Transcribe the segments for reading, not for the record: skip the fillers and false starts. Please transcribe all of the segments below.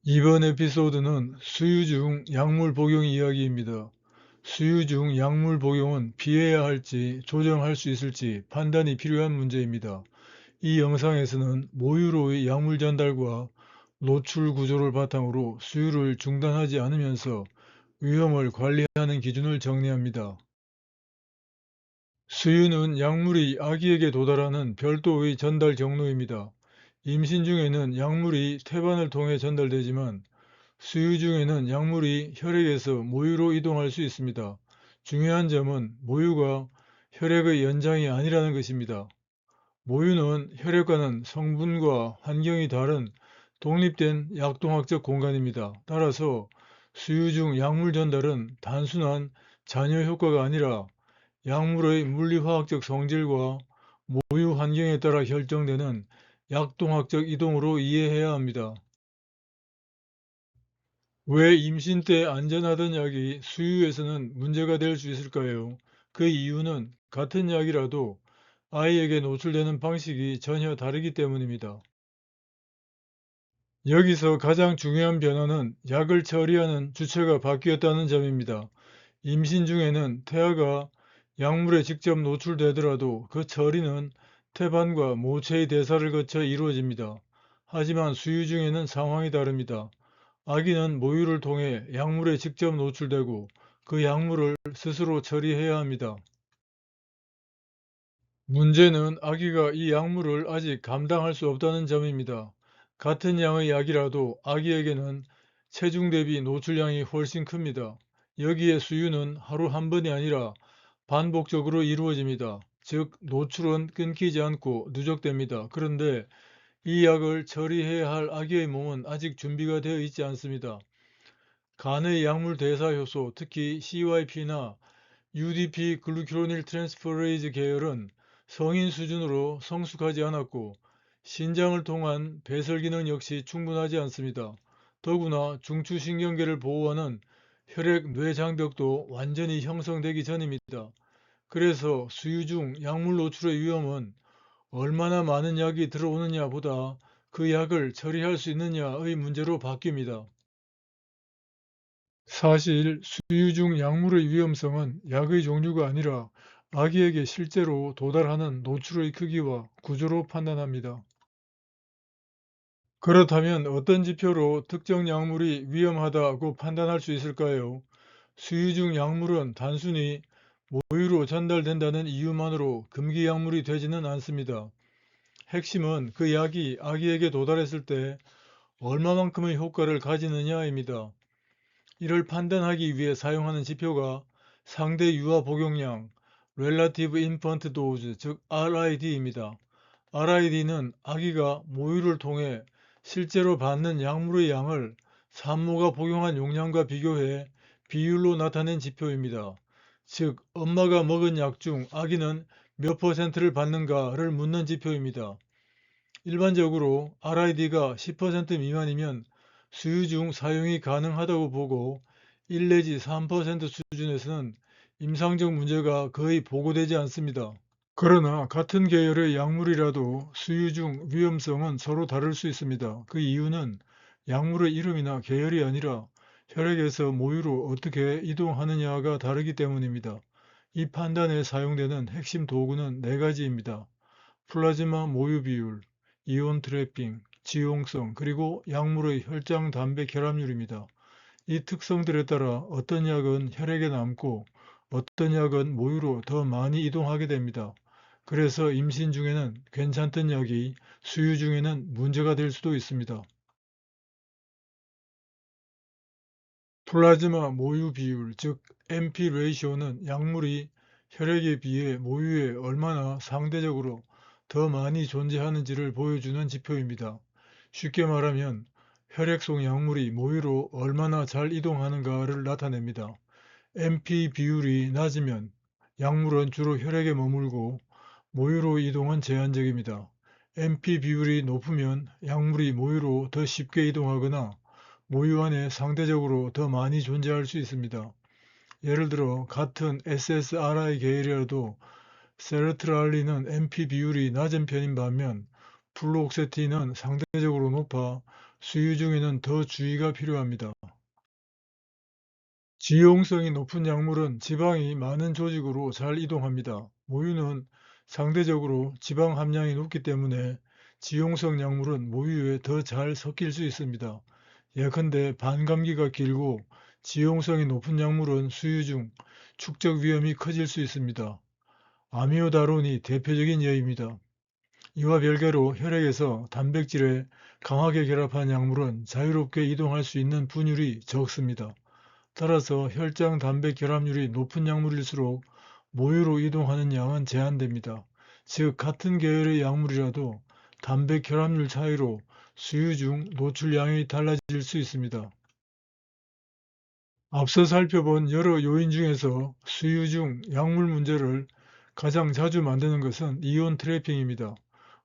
이번 에피소드는 수유 중 약물 복용 이야기입니다. 수유 중 약물 복용은 피해야 할지 조정할 수 있을지 판단이 필요한 문제입니다. 이 영상에서는 모유로의 약물 전달과 노출 구조를 바탕으로 수유를 중단하지 않으면서 위험을 관리하는 기준을 정리합니다. 수유는 약물이 아기에게 도달하는 별도의 전달 경로입니다. 임신 중에는 약물이 태반을 통해 전달되지만 수유 중에는 약물이 혈액에서 모유로 이동할 수 있습니다. 중요한 점은 모유가 혈액의 연장이 아니라는 것입니다. 모유는 혈액과는 성분과 환경이 다른 독립된 약동학적 공간입니다. 따라서 수유 중 약물 전달은 단순한 잔여 효과가 아니라 약물의 물리화학적 성질과 모유 환경에 따라 결정되는 약동학적 이동으로 이해해야 합니다. 왜 임신 때 안전하던 약이 수유에서는 문제가 될 수 있을까요? 그 이유는 같은 약이라도 아이에게 노출되는 방식이 전혀 다르기 때문입니다. 여기서 가장 중요한 변화는 약을 처리하는 주체가 바뀌었다는 점입니다. 임신 중에는 태아가 약물에 직접 노출되더라도 그 처리는 태반과 모체의 대사를 거쳐 이루어집니다. 하지만 수유 중에는 상황이 다릅니다. 아기는 모유를 통해 약물에 직접 노출되고 그 약물을 스스로 처리해야 합니다. 문제는 아기가 이 약물을 아직 감당할 수 없다는 점입니다. 같은 양의 약이라도 아기에게는 체중 대비 노출량이 훨씬 큽니다. 여기에 수유는 하루 한 번이 아니라 반복적으로 이루어집니다. 즉, 노출은 끊기지 않고 누적됩니다. 그런데 이 약을 처리해야 할 아기의 몸은 아직 준비가 되어 있지 않습니다. 간의 약물 대사 효소, 특히 CYP나 UDP 글루큐로닐 트랜스퍼레이즈 계열은 성인 수준으로 성숙하지 않았고 신장을 통한 배설 기능 역시 충분하지 않습니다. 더구나 중추신경계를 보호하는 혈액-뇌 장벽도 완전히 형성되기 전입니다. 그래서 수유 중 약물 노출의 위험은 얼마나 많은 약이 들어오느냐보다 그 약을 처리할 수 있느냐의 문제로 바뀝니다. 사실 수유 중 약물의 위험성은 약의 종류가 아니라 아기에게 실제로 도달하는 노출의 크기와 구조로 판단합니다. 그렇다면 어떤 지표로 특정 약물이 위험하다고 판단할 수 있을까요? 수유 중 약물은 단순히 모유로 전달된다는 이유만으로 금기 약물이 되지는 않습니다. 핵심은 그 약이 아기에게 도달했을 때 얼마만큼의 효과를 가지느냐입니다. 이를 판단하기 위해 사용하는 지표가 상대 유아 복용량, Relative Infant Dose, 즉 RID입니다. RID는 아기가 모유를 통해 실제로 받는 약물의 양을 산모가 복용한 용량과 비교해 비율로 나타낸 지표입니다. 즉, 엄마가 먹은 약 중 아기는 몇 퍼센트를 받는가를 묻는 지표입니다. 일반적으로 RID가 10% 미만이면 수유 중 사용이 가능하다고 보고 1 내지 3% 수준에서는 임상적 문제가 거의 보고되지 않습니다. 그러나 같은 계열의 약물이라도 수유 중 위험성은 서로 다를 수 있습니다. 그 이유는 약물의 이름이나 계열이 아니라 혈액에서 모유로 어떻게 이동하느냐가 다르기 때문입니다. 이 판단에 사용되는 핵심 도구는 네 가지입니다. 플라즈마 모유 비율, 이온 트래핑, 지용성, 그리고 약물의 혈장 단백 혈압률입니다. 이 특성들에 따라 어떤 약은 혈액에 남고 어떤 약은 모유로 더 많이 이동하게 됩니다. 그래서 임신 중에는 괜찮던 약이 수유 중에는 문제가 될 수도 있습니다. 플라즈마 모유 비율, 즉 MP 레이시오는 약물이 혈액에 비해 모유에 얼마나 상대적으로 더 많이 존재하는지를 보여주는 지표입니다. 쉽게 말하면 혈액 속 약물이 모유로 얼마나 잘 이동하는가를 나타냅니다. MP 비율이 낮으면 약물은 주로 혈액에 머물고 모유로 이동은 제한적입니다. MP 비율이 높으면 약물이 모유로 더 쉽게 이동하거나 모유 안에 상대적으로 더 많이 존재할 수 있습니다. 예를 들어 같은 SSRI 계열이라도 세르트랄린은 MP 비율이 낮은 편인 반면 플루옥세틴은 상대적으로 높아 수유 중에는 더 주의가 필요합니다. 지용성이 높은 약물은 지방이 많은 조직으로 잘 이동합니다. 모유는 상대적으로 지방 함량이 높기 때문에 지용성 약물은 모유에 더 잘 섞일 수 있습니다. 예컨대 반감기가 길고 지용성이 높은 약물은 수유 중 축적 위험이 커질 수 있습니다. 아미오다론이 대표적인 예입니다. 이와 별개로 혈액에서 단백질에 강하게 결합한 약물은 자유롭게 이동할 수 있는 분율이 적습니다. 따라서 혈장 단백 결합률이 높은 약물일수록 모유로 이동하는 양은 제한됩니다. 즉, 같은 계열의 약물이라도 단백 결합률 차이로 수유 중 노출량이 달라질 수 있습니다. 앞서 살펴본 여러 요인 중에서 수유 중 약물 문제를 가장 자주 만드는 것은 이온 트래핑입니다.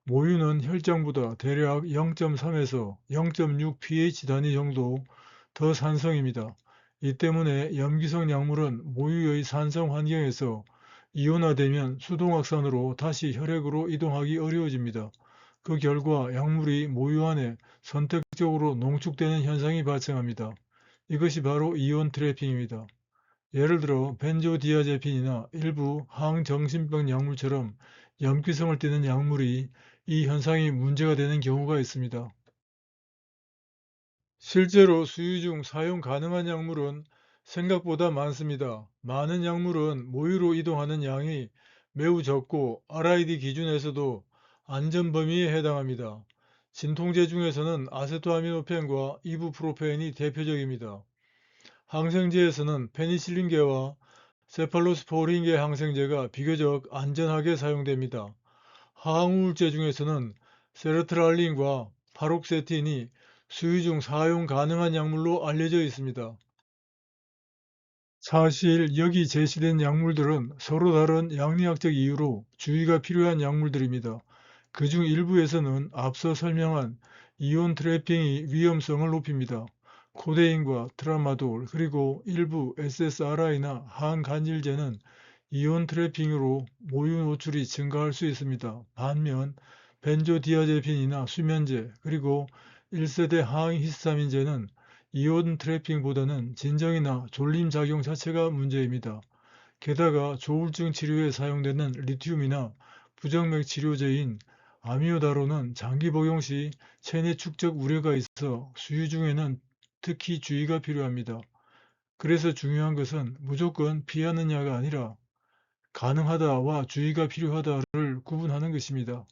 모유는 혈장보다 대략 0.3에서 0.6 pH 단위 정도 더 산성입니다. 이 때문에 염기성 약물은 모유의 산성 환경에서 이온화되면 수동확산으로 다시 혈액으로 이동하기 어려워집니다. 그 결과 약물이 모유 안에 선택적으로 농축되는 현상이 발생합니다. 이것이 바로 이온 트래핑입니다. 예를 들어 벤조디아제핀이나 일부 항정신병 약물처럼 염기성을 띠는 약물이 이 현상이 문제가 되는 경우가 있습니다. 실제로 수유 중 사용 가능한 약물은 생각보다 많습니다. 많은 약물은 모유로 이동하는 양이 매우 적고 RID 기준에서도 안전 범위에 해당합니다. 진통제 중에서는 아세토아미노펜과 이부프로펜이 대표적입니다. 항생제에서는 페니실린계와 세팔로스포린계 항생제가 비교적 안전하게 사용됩니다. 항우울제 중에서는 세르트랄린과 파록세틴이 수유 중 사용 가능한 약물로 알려져 있습니다. 사실 여기 제시된 약물들은 서로 다른 양리학적 이유로 주의가 필요한 약물들입니다. 그중 일부에서는 앞서 설명한 이온 트래핑이 위험성을 높입니다. 코데인과 트라마돌 그리고 일부 SSRI나 항간질제는 이온 트래핑으로 모유 노출이 증가할 수 있습니다. 반면 벤조디아제핀이나 수면제 그리고 1세대 항히스타민제는 이온 트래핑보다는 진정이나 졸림 작용 자체가 문제입니다. 게다가 조울증 치료에 사용되는 리튬이나 부정맥 치료제인 아미오다론은 장기 복용 시 체내 축적 우려가 있어 수유 중에는 특히 주의가 필요합니다. 그래서 중요한 것은 무조건 피하는 약이 아니라 가능하다와 주의가 필요하다를 구분하는 것입니다.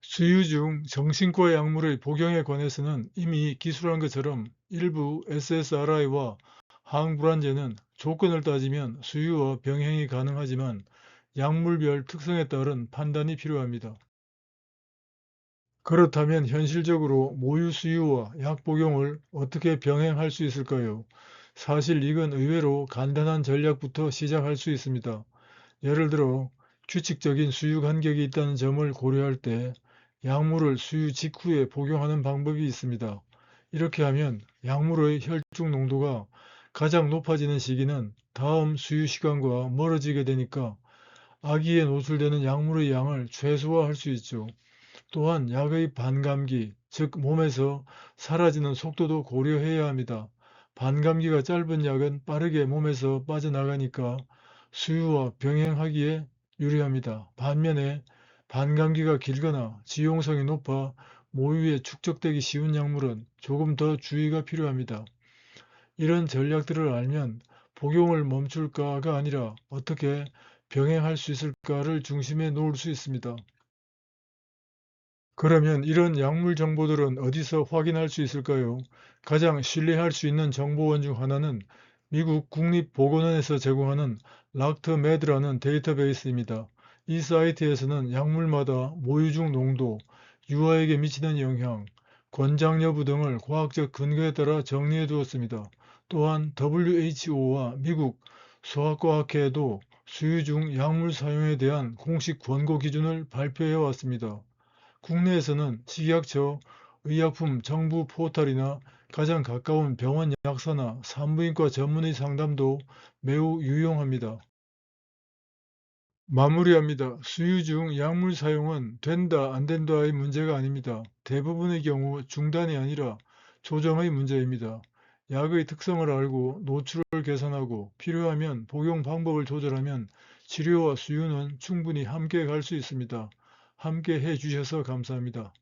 수유 중 정신과 약물의 복용에 관해서는 이미 기술한 것처럼 일부 SSRI와 항불안제는 조건을 따지면 수유와 병행이 가능하지만 약물별 특성에 따른 판단이 필요합니다. 그렇다면 현실적으로 모유 수유와 약 복용을 어떻게 병행할 수 있을까요? 사실 이건 의외로 간단한 전략부터 시작할 수 있습니다. 예를 들어 규칙적인 수유 간격이 있다는 점을 고려할 때 약물을 수유 직후에 복용하는 방법이 있습니다. 이렇게 하면 약물의 혈중 농도가 가장 높아지는 시기는 다음 수유 시간과 멀어지게 되니까 아기에 노출되는 약물의 양을 최소화할 수 있죠. 또한 약의 반감기, 즉 몸에서 사라지는 속도도 고려해야 합니다. 반감기가 짧은 약은 빠르게 몸에서 빠져나가니까 수유와 병행하기에 유리합니다. 반면에 반감기가 길거나 지용성이 높아 모유에 축적되기 쉬운 약물은 조금 더 주의가 필요합니다. 이런 전략들을 알면 복용을 멈출까가 아니라 어떻게 병행할 수 있을까를 중심에 놓을 수 있습니다. 그러면 이런 약물 정보들은 어디서 확인할 수 있을까요? 가장 신뢰할 수 있는 정보원 중 하나는 미국 국립보건원에서 제공하는 락트메드라는 데이터베이스입니다. 이 사이트에서는 약물마다 모유중 농도, 유아에게 미치는 영향, 권장 여부 등을 과학적 근거에 따라 정리해 두었습니다. 또한 WHO와 미국 소아과학회도 수유 중 약물 사용에 대한 공식 권고 기준을 발표해 왔습니다. 국내에서는 식약처 의약품 정부 포털이나 가장 가까운 병원 약사나 산부인과 전문의 상담도 매우 유용합니다. 마무리합니다. 수유 중 약물 사용은 된다, 안 된다의 문제가 아닙니다. 대부분의 경우 중단이 아니라 조정의 문제입니다. 약의 특성을 알고 노출을 개선하고 필요하면 복용 방법을 조절하면 치료와 수유는 충분히 함께 갈 수 있습니다. 함께 해주셔서 감사합니다.